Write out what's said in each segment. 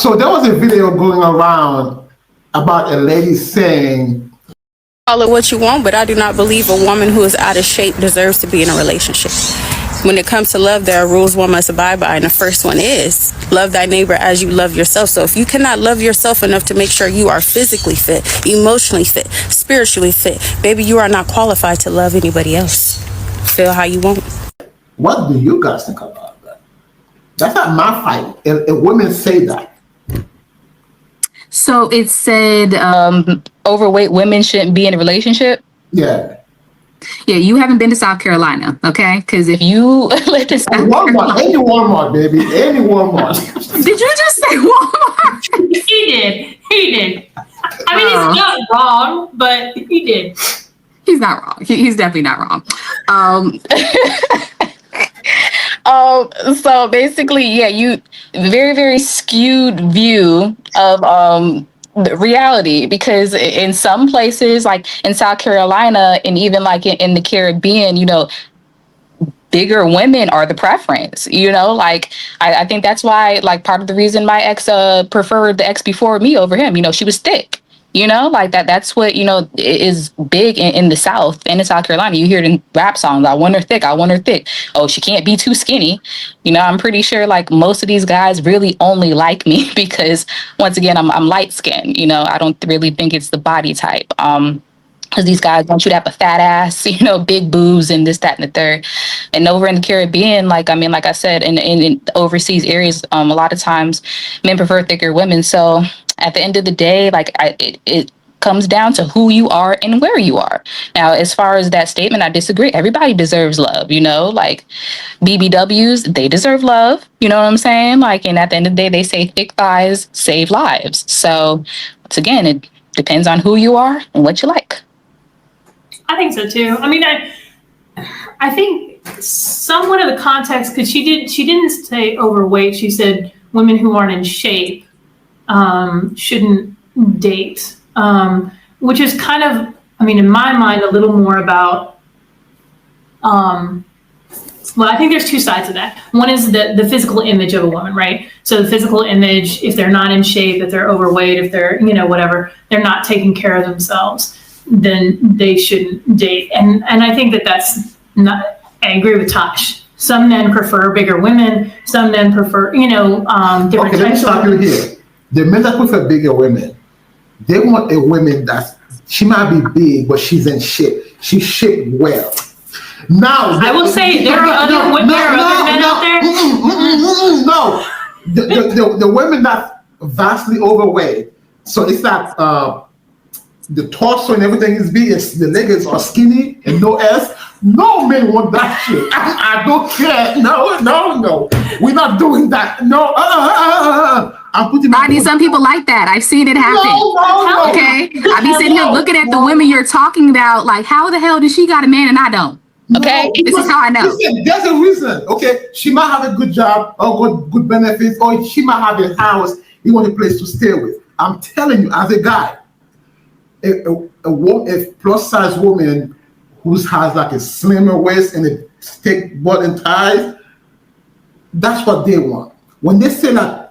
So there was a video going around about a lady saying, call it what you want, but I do not believe a woman who is out of shape deserves to be in a relationship. When it comes to love, there are rules one must abide by, and the first one is love thy neighbor as you love yourself. So if you cannot love yourself enough to make sure you are physically fit, emotionally fit, spiritually fit, baby, you are not qualified to love anybody else. Feel how you want. what do you guys think about that? That's not my fight. If women say that. So it said overweight women shouldn't be in a relationship. Yeah. Yeah, you haven't been to South Carolina, okay? Because if you lived in South Carolina, Any Walmart, baby. Any Walmart. did you just say Walmart? He did. I mean, he's not wrong, but he did. He's not wrong. He's definitely not wrong. So basically, yeah, you very, very skewed view of the reality, because in some places, like in South Carolina and even like in the Caribbean, bigger women are the preference, like I think that's why, like, part of the reason my ex preferred the ex before me over him, she was thick. Like that's what, is big in the South and in South Carolina. You hear it in rap songs. I want her thick. I want her thick. Oh, she can't be too skinny. I'm pretty sure like most of these guys really only like me because, once again, I'm light skinned. I don't really think it's the body type. Because these guys want you to have a fat ass, big boobs and this, that, and the third. And over in the Caribbean, like I said, in overseas areas, a lot of times men prefer thicker women. So at the end of the day, like it comes down to who you are and where you are. Now, as far as that statement, I disagree. Everybody deserves love, like BBWs, they deserve love. You know what I'm saying? Like, and at the end of the day, they say thick thighs save lives. So once again, it depends on who you are and what you like. I think so too. I mean, I think somewhat of the context, because she didn't say overweight. She said women who aren't in shape shouldn't date, which is kind of, I mean, in my mind, a little more about. Well, I think there's two sides of that. One is the physical image of a woman, right? So the physical image, if they're not in shape, if they're overweight, if they're, whatever, they're not taking care of themselves, then they shouldn't date. And I think that's not, I agree with Tash. Some men prefer bigger women. Some men prefer, different Okay, let me types stop of you here. The men that prefer bigger women, they want a woman she might be big, but she's in shape. She's shaped well. Now, I will say there are other men out there. No, the women that vastly overweight. So it's not the torso and everything is big. It's the legs are skinny and no ass. No men want that shit. I don't care. No. We're not doing that. No. I'm putting. Rodney, some people like that. I've seen it happen. No. Okay, I be sitting here looking at the women you're talking about, like, how the hell does she got a man and I don't? Okay, this is how I know. Listen, there's a reason. Okay, she might have a good job or good benefits, or she might have a house. You want a place to stay with. I'm telling you, as a guy, a plus size woman who has like a slimmer waist and a thick butt and thighs, that's what they want. When they say like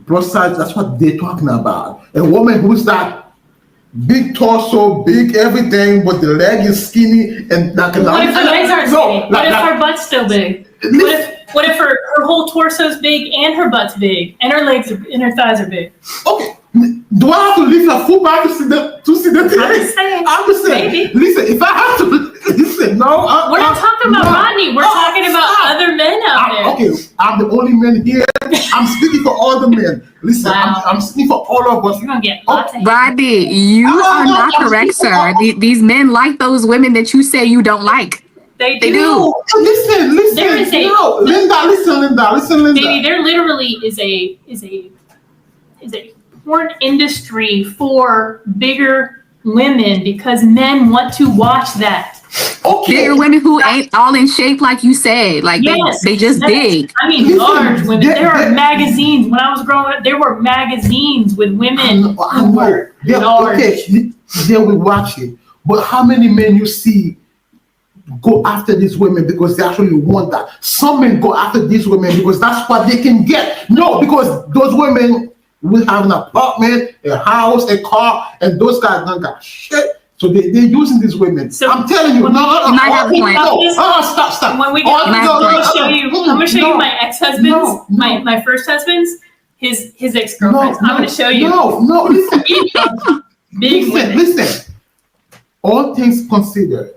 plus size, that's what they're talking about. A woman who's like big torso, big everything, but the leg is skinny and like. What if her legs aren't skinny? What if her butt's still big? What if her whole torso's big and her butt's big and her legs and her thighs are big? Okay. Do I have to lift her full back to see the thing? I'm just saying. Maybe. Listen, if I have to listen, no. We're not talking about Rodney. We're talking about other men out there. Okay, I'm the only man here. I'm speaking for all the men. Listen, Wow. I'm speaking for all of us. You're gonna get lots of Rodney, you are not correct, sir. These men like those women that you say you don't like. They They do. do. Listen. There is a- No, Linda. Baby, there literally is a porn industry for bigger women because men want to watch that. Okay. Bigger women who ain't all in shape like you said. Like Yes, they just yes. big. I mean, Listen, large women. There are there- magazines. When I was growing up, there were magazines with women I who know. were Yeah, large. okay, they will watch it. But how many men you see go after these women because they actually want that. Some men go after these women because that's what they can get. No, because those women will have an apartment, a house, a car, and those guys don't got shit. So they're using these women. So I'm telling you, stop. When we get, I'm going to show you my ex-husband's, my first husband's, his ex-girlfriends. I'm going to show you. Listen. All things considered,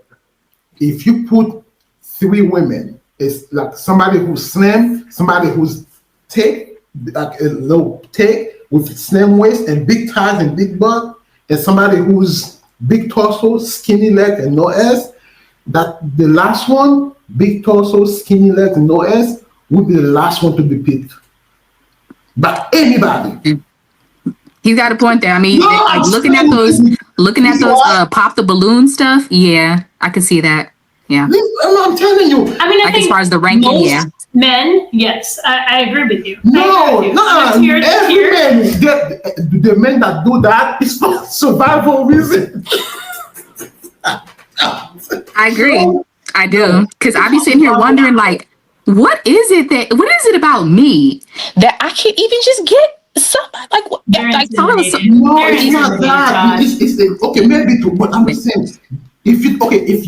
if you put 3 women, it's like somebody who's slim, somebody who's thick, like a low thick with slim waist and big thighs and big butt, and somebody who's big torso, skinny leg and no ass, that the last one, big torso, skinny leg and no ass, would be the last one to be picked by anybody. He's got a point there. I mean, like looking at those pop the balloon stuff. Yeah, I could see that. Yeah, I'm telling you. I mean, like as far as the ranking, yeah. Men, yes, I agree with you. No. The men that do that is for survival reason. I agree. I do, because I be sitting here wondering, like, what is it about me that I can't even just get somebody like what? Like, no, it's not that. It's okay, maybe too, but I'm saying, if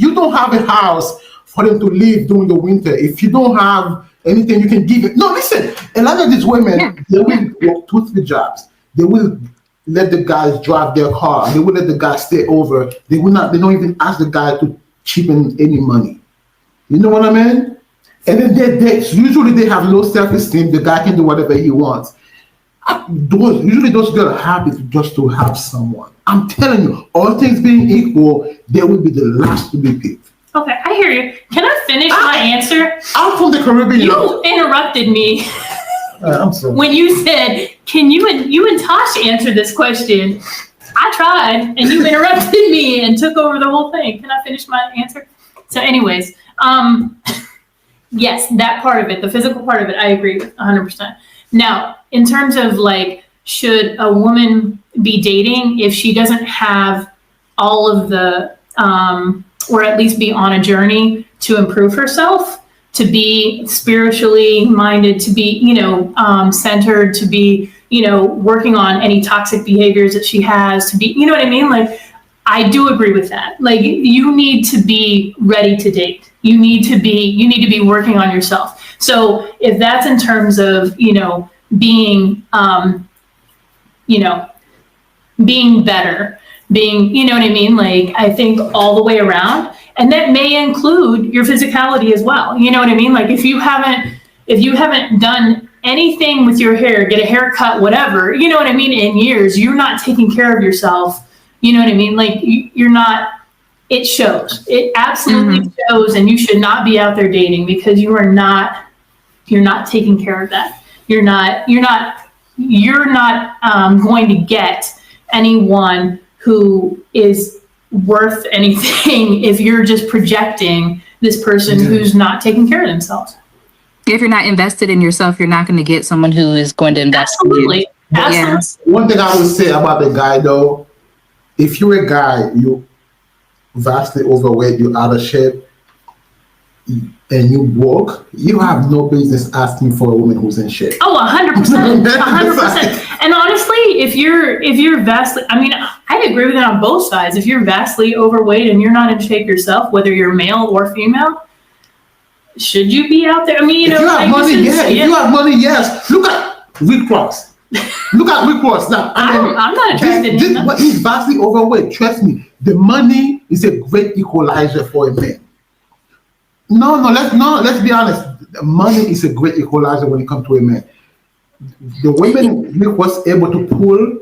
you don't have a house for them to live during the winter, if you don't have anything you can give it. No, listen, a lot of these women, they will work 2-3 jobs. They will let the guys drive their car. They will let the guys stay over. They don't even ask the guy to chip in any money. You know what I mean? And then they usually they have low self-esteem. The guy can do whatever he wants. Usually those girls are happy just to have someone. I'm telling you, all things being equal, they will be the last to be picked. Okay, I hear you. Can I finish my answer? I'm from the Caribbean. You interrupted me. I'm sorry. When you said, "Can you and Tash answer this question?" I tried, and you interrupted me and took over the whole thing. Can I finish my answer? So, anyways, yes, that part of it, the physical part of it, I agree with 100%. Now, in terms of like, should a woman be dating if she doesn't have all of the or at least be on a journey to improve herself, to be spiritually minded, to be, centered, to be, working on any toxic behaviors that she has, to be, you know what I mean? Like, I do agree with that. Like, you need to be ready to date. You need to be working on yourself. So if that's in terms of, being, being better, being, you know what I mean? Like, I think all the way around, and that may include your physicality as well. You know what I mean? Like, if you haven't done anything with your hair, get a haircut, whatever, you know what I mean? In years, you're not taking care of yourself. You know what I mean? Like, you're not, it shows, it absolutely shows. And you should not be out there dating because you're not taking care of that. You're not going to get anyone who is worth anything if you're just projecting this person who's not taking care of themselves. If you're not invested in yourself, you're not going to get someone who is going to invest in you. Absolutely. One thing I would say about the guy though, if you're a guy, you're vastly overweight, you're out of shape, and you broke, you have no business asking for a woman who's in shape. Oh, 100%. 100%. And honestly, if you're vastly, I mean, I agree with that on both sides. If you're vastly overweight and you're not in shape yourself, whether you're male or female, should you be out there? I mean, if you have money, If you have money, yes. Look at Rick Ross. Look at Rick Ross now. I'm not attracted to him. But he's vastly overweight. Trust me, the money is a great equalizer for a man. Let's be honest. Money is a great equalizer when it comes to a man. The women Rick was able to pull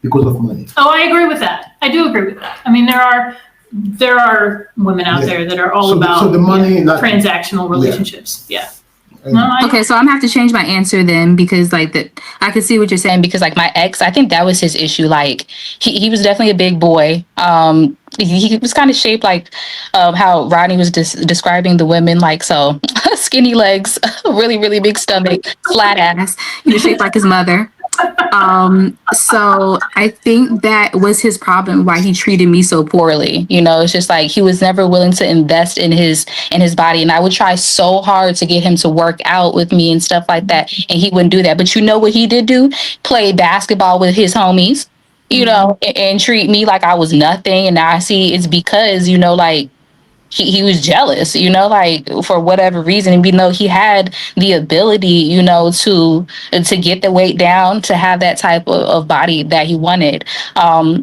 because of money. Oh, I agree with that. I do agree with that. I mean, there are women out there that are all about the money, transactional relationships. Yeah. Okay, so I'm gonna have to change my answer then because I can see what you're saying because like my ex, I think that was his issue. Like he was definitely a big boy. He was kind of shaped like how Rodney was describing the women, like so skinny legs, really really big stomach, flat ass. He was shaped like his mother. So I think that was his problem, why he treated me so poorly. You know, it's just like he was never willing to invest in his body. And I would try so hard to get him to work out with me and stuff like that. And he wouldn't do that. But you know what he did do? Play basketball with his homies, you know, and treat me like I was nothing. And now I see it's because, you know, like he was jealous, you know, like for whatever reason, even though he had the ability, you know, to get the weight down, to have that type of body that he wanted.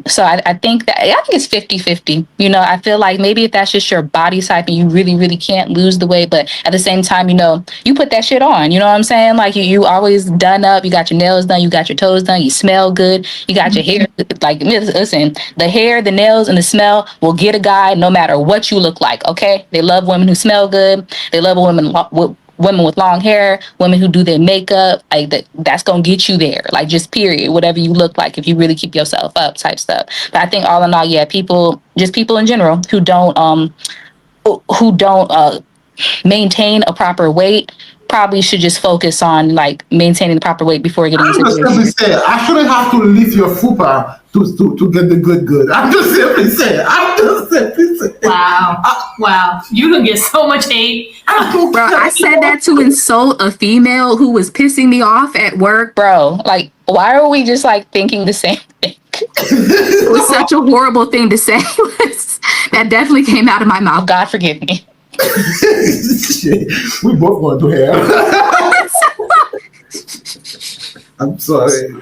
So I think it's 50-50. You know, I feel like maybe if that's just your body type and you really, really can't lose the weight, but at the same time, you know, you put that shit on, you know what I'm saying? Like you always done up, you got your nails done, you got your toes done, you smell good, you got your hair, like listen, the hair, the nails, and the smell will get a guy no matter what you look like. Okay, they love women who smell good. They love women with long hair, women who do their makeup. Like that's gonna get you there. Like just period, whatever you look like, if you really keep yourself up, type stuff. But I think all in all, yeah, people in general who don't maintain a proper weight probably should just focus on like maintaining the proper weight before getting into I'm just simply the saying, I shouldn't have to lift your fupa to get the good. I'm just simply saying. Wow. You can get so much hate. Bro, I said that to insult a female who was pissing me off at work. Bro, like, why are we just like thinking the same thing? It was such a horrible thing to say. That definitely came out of my mouth. God forgive me. We both going to hell. I'm sorry.